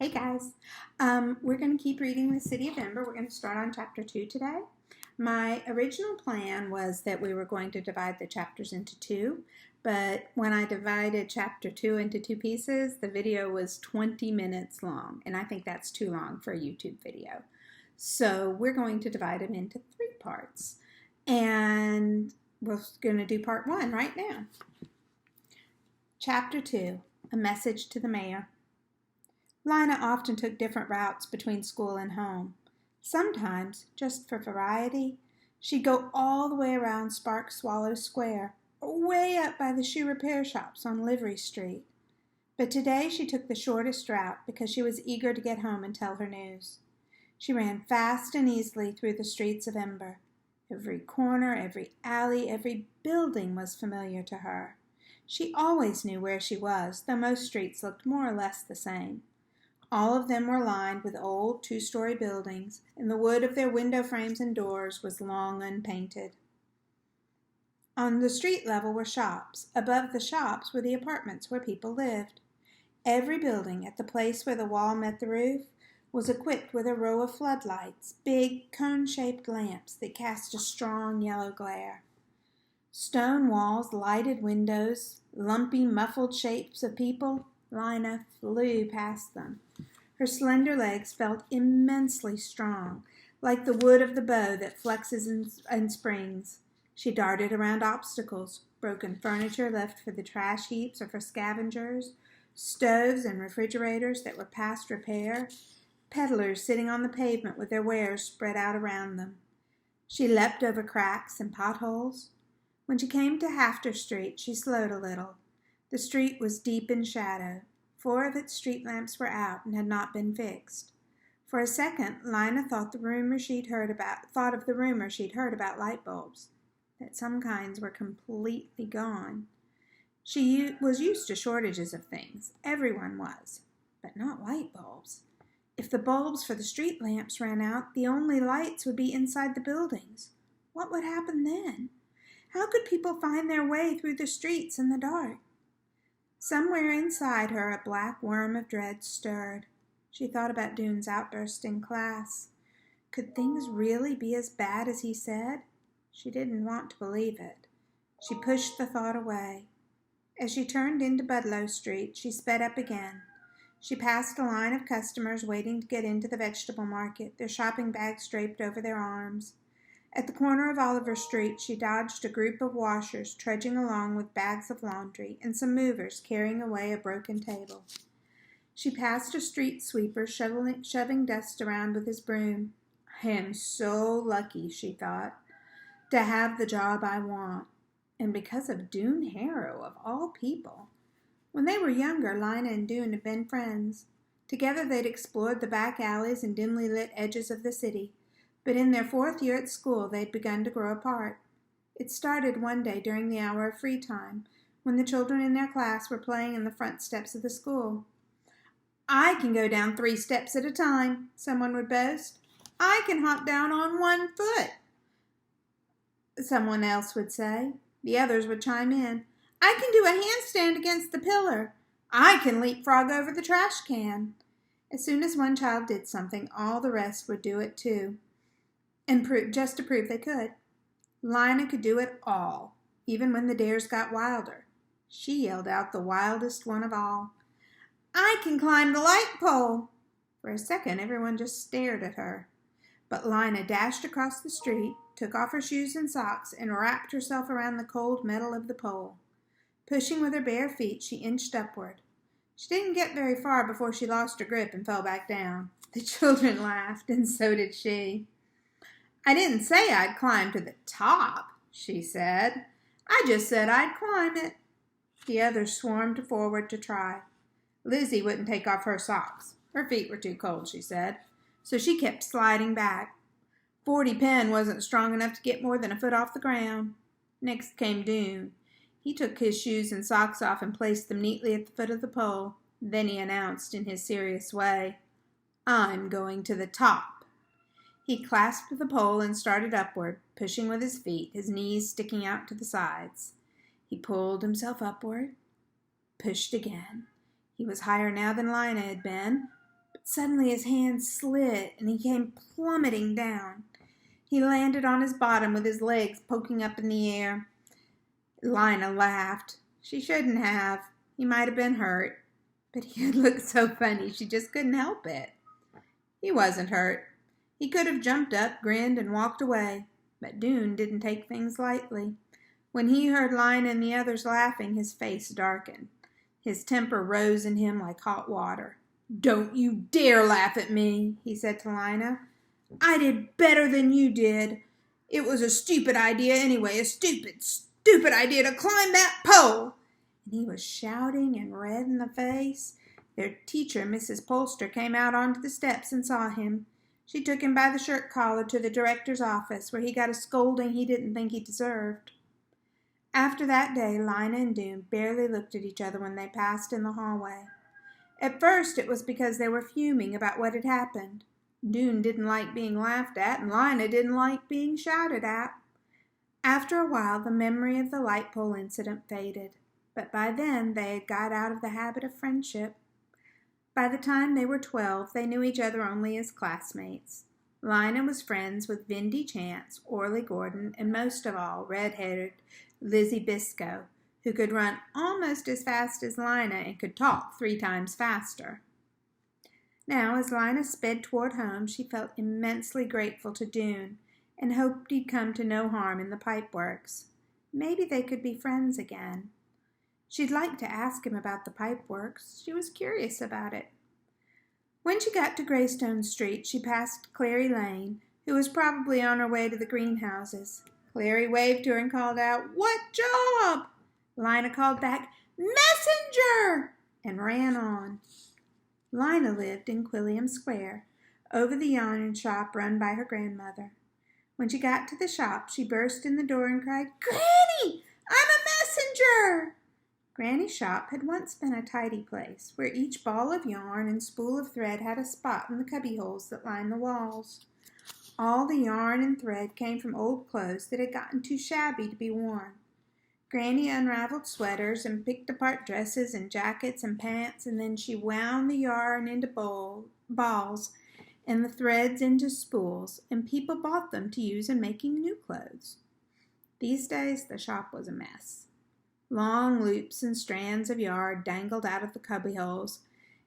Hey guys, we're going to keep reading the City of Ember. We're going to start on chapter 2 today. My original plan was that we were going to divide the chapters into two, but when I divided chapter 2 into two pieces, the video was 20 minutes long, and I think that's too long for a YouTube video. So we're going to divide them into three parts, and we're going to do part 1 right now. Chapter 2, A Message to the Mayor. Lina often took different routes between school and home. Sometimes, just for variety, she'd go all the way around Spark Swallow Square, or way up by the shoe repair shops on Livery Street. But today she took the shortest route because she was eager to get home and tell her news. She ran fast and easily through the streets of Ember. Every corner, every alley, every building was familiar to her. She always knew where she was, though most streets looked more or less the same. All of them were lined with old two-story buildings, and the wood of their window frames and doors was long unpainted. On the street level were shops. Above the shops were the apartments where people lived. Every building, at the place where the wall met the roof, was equipped with a row of floodlights, big cone-shaped lamps that cast a strong yellow glare. Stone walls, lighted windows, lumpy, muffled shapes of people. Lina flew past them. Her slender legs felt immensely strong, like the wood of the bow that flexes and springs. She darted around obstacles, broken furniture left for the trash heaps or for scavengers, stoves and refrigerators that were past repair, peddlers sitting on the pavement with their wares spread out around them. She leapt over cracks and potholes. When she came to Hafter Street, she slowed a little. The street was deep in shadow. 4 of its street lamps were out and had not been fixed. For a second, Lina thought of the rumor she'd heard about light bulbs, that some kinds were completely gone. She was used to shortages of things. Everyone was, but not light bulbs. If the bulbs for the street lamps ran out, the only lights would be inside the buildings. What would happen then? How could people find their way through the streets in the dark? Somewhere inside her, a black worm of dread stirred. She thought about Dune's outburst in class. Could things really be as bad as he said? She didn't want to believe it. She pushed the thought away. As she turned into Budlow Street, she sped up again. She passed a line of customers waiting to get into the vegetable market, their shopping bags draped over their arms. At the corner of Oliver Street, she dodged a group of washers trudging along with bags of laundry and some movers carrying away a broken table. She passed a street sweeper shoving dust around with his broom. I am so lucky, she thought, to have the job I want, and because of Dune Harrow, of all people. When they were younger, Lina and Dune had been friends. Together they'd explored the back alleys and dimly lit edges of the city. But in their 4th year at school, they'd begun to grow apart. It started one day during the hour of free time, when the children in their class were playing in the front steps of the school. I can go down 3 steps at a time, someone would boast. I can hop down on 1 foot, someone else would say. The others would chime in. I can do a handstand against the pillar. I can leapfrog over the trash can. As soon as one child did something, all the rest would do it too. And just to prove they could. Lina could do it all, even when the dares got wilder. She yelled out the wildest one of all. I can climb the light pole. For a second, everyone just stared at her. But Lina dashed across the street, took off her shoes and socks, and wrapped herself around the cold metal of the pole. Pushing with her bare feet, she inched upward. She didn't get very far before she lost her grip and fell back down. The children laughed, and so did she. I didn't say I'd climb to the top, she said. I just said I'd climb it. The others swarmed forward to try. Lizzie wouldn't take off her socks. Her feet were too cold, she said, so she kept sliding back. 40 Penn wasn't strong enough to get more than a foot off the ground. Next came Dune. He took his shoes and socks off and placed them neatly at the foot of the pole. Then he announced in his serious way, I'm going to the top. He clasped the pole and started upward, pushing with his feet, his knees sticking out to the sides. He pulled himself upward, pushed again. He was higher now than Lina had been, Suddenly his hand slid and he came plummeting down. He landed on his bottom with his legs poking up in the air. Lina laughed. She shouldn't have. He might have been hurt. But he had looked so funny she just couldn't help it. He wasn't hurt. He could have jumped up, grinned, and walked away. But Doone didn't take things lightly. When he heard Lina and the others laughing, his face darkened. His temper rose in him like hot water. "Don't you dare laugh at me," he said to Lina. "I did better than you did. It was a stupid idea anyway, a stupid idea to climb that pole." And he was shouting and red in the face. Their teacher, Mrs. Polster, came out onto the steps and saw him. She took him by the shirt collar to the director's office, where he got a scolding he didn't think he deserved. After that day, Lina and Doone barely looked at each other when they passed in the hallway. At first, it was because they were fuming about what had happened. Doone didn't like being laughed at, and Lina didn't like being shouted at. After a while, the memory of the light pole incident faded, but by then they had got out of the habit of friendship. By the time they were 12, they knew each other only as classmates. Lina was friends with Vindy Chance, Orly Gordon, and most of all, red-headed Lizzie Biscoe, who could run almost as fast as Lina and could talk 3 times faster. Now, as Lina sped toward home, she felt immensely grateful to Doone and hoped he'd come to no harm in the pipeworks. Maybe they could be friends again. She'd like to ask him about the pipeworks. She was curious about it. When she got to Greystone Street, she passed Clary Lane, who was probably on her way to the greenhouses. Clary waved to her and called out, "What job?" Lina called back, "Messenger!" and ran on. Lina lived in Quilliam Square, over the yarn shop run by her grandmother. When she got to the shop, she burst in the door and cried, "Granny, I'm a messenger!" Granny's shop had once been a tidy place, where each ball of yarn and spool of thread had a spot in the cubbyholes that lined the walls. All the yarn and thread came from old clothes that had gotten too shabby to be worn. Granny unraveled sweaters and picked apart dresses and jackets and pants, and then she wound the yarn into balls and the threads into spools, and people bought them to use in making new clothes. These days, the shop was a mess. Long loops and strands of yarn dangled out of the cubbyholes,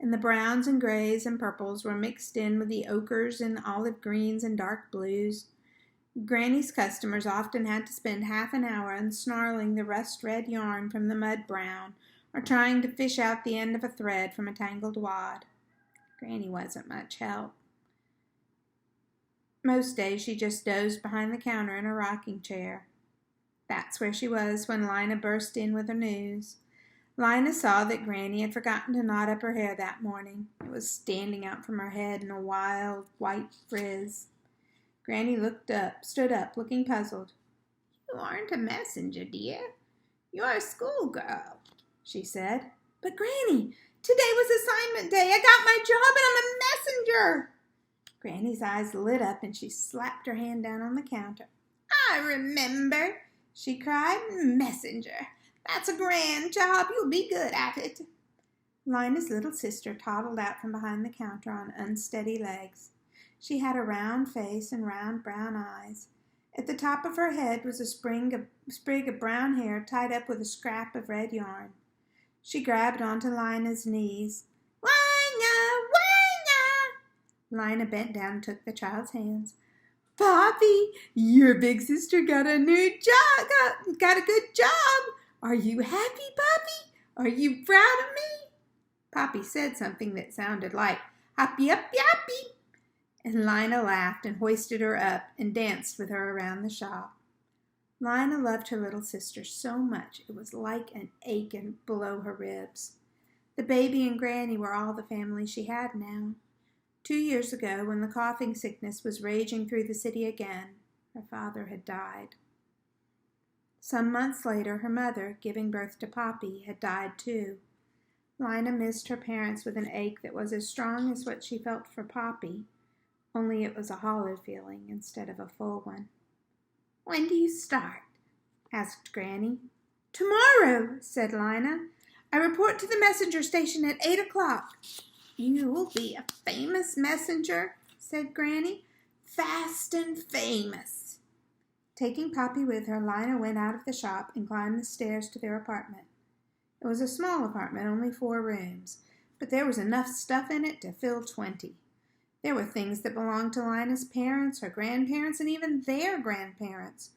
and the browns and grays and purples were mixed in with the ochres and olive greens and dark blues. Granny's customers often had to spend half an hour unsnarling the rust-red yarn from the mud brown, or trying to fish out the end of a thread from a tangled wad. Granny wasn't much help. Most days she just dozed behind the counter in her rocking chair. That's where she was when Lina burst in with her news. Lina saw that Granny had forgotten to knot up her hair that morning. It was standing out from her head in a wild, white frizz. Granny stood up, looking puzzled. "You aren't a messenger, dear. You're a schoolgirl," she said. "But, Granny, today was assignment day. I got my job and I'm a messenger." Granny's eyes lit up and she slapped her hand down on the counter. "I remember," she cried. "Messenger. That's a grand job. You'll be good at it." Lina's little sister toddled out from behind the counter on unsteady legs. She had a round face and round brown eyes. At the top of her head was a sprig of brown hair tied up with a scrap of red yarn. She grabbed onto Lina's knees. "Lina! Lina!" Lina bent down and took the child's hands. "Poppy, your big sister got a new job, got a good job. Are you happy, Poppy? Are you proud of me?" Poppy said something that sounded like, "Happy, happy, happy." And Lina laughed and hoisted her up and danced with her around the shop. Lina loved her little sister so much it was like an ache below her ribs. The baby and Granny were all the family she had now. 2 years ago, when the coughing sickness was raging through the city again, her father had died. Some months later, her mother, giving birth to Poppy, had died too. Lina missed her parents with an ache that was as strong as what she felt for Poppy, only it was a hollow feeling instead of a full one. "When do you start?" asked Granny. "Tomorrow," said Lina. "I report to the messenger station at 8 o'clock. "You'll be a famous messenger," said Granny. "Fast and famous." Taking Poppy with her, Lina went out of the shop and climbed the stairs to their apartment. It was a small apartment, only 4 rooms, but there was enough stuff in it to fill 20. There were things that belonged to Lina's parents, her grandparents, and even their grandparents.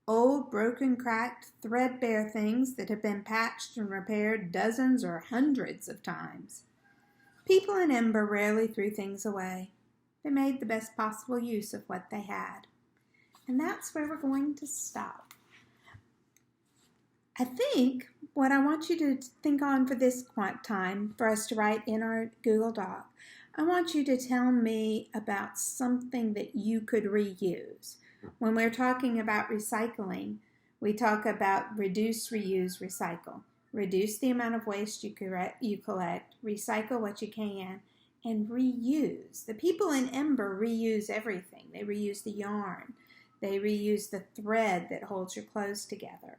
Old, broken, cracked, threadbare things that had been patched and repaired dozens or hundreds of times. People in Ember rarely threw things away. They made the best possible use of what they had. And that's where we're going to stop. I think what I want you to think on for this time, for us to write in our Google Doc, I want you to tell me about something that you could reuse. When we're talking about recycling, we talk about reduce, reuse, recycle. Reduce the amount of waste you collect, recycle what you can, and reuse. The people in Ember reuse everything. They reuse the yarn. They reuse the thread that holds your clothes together.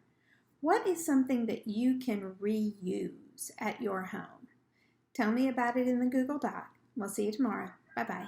What is something that you can reuse at your home? Tell me about it in the Google Doc. We'll see you tomorrow. Bye-bye.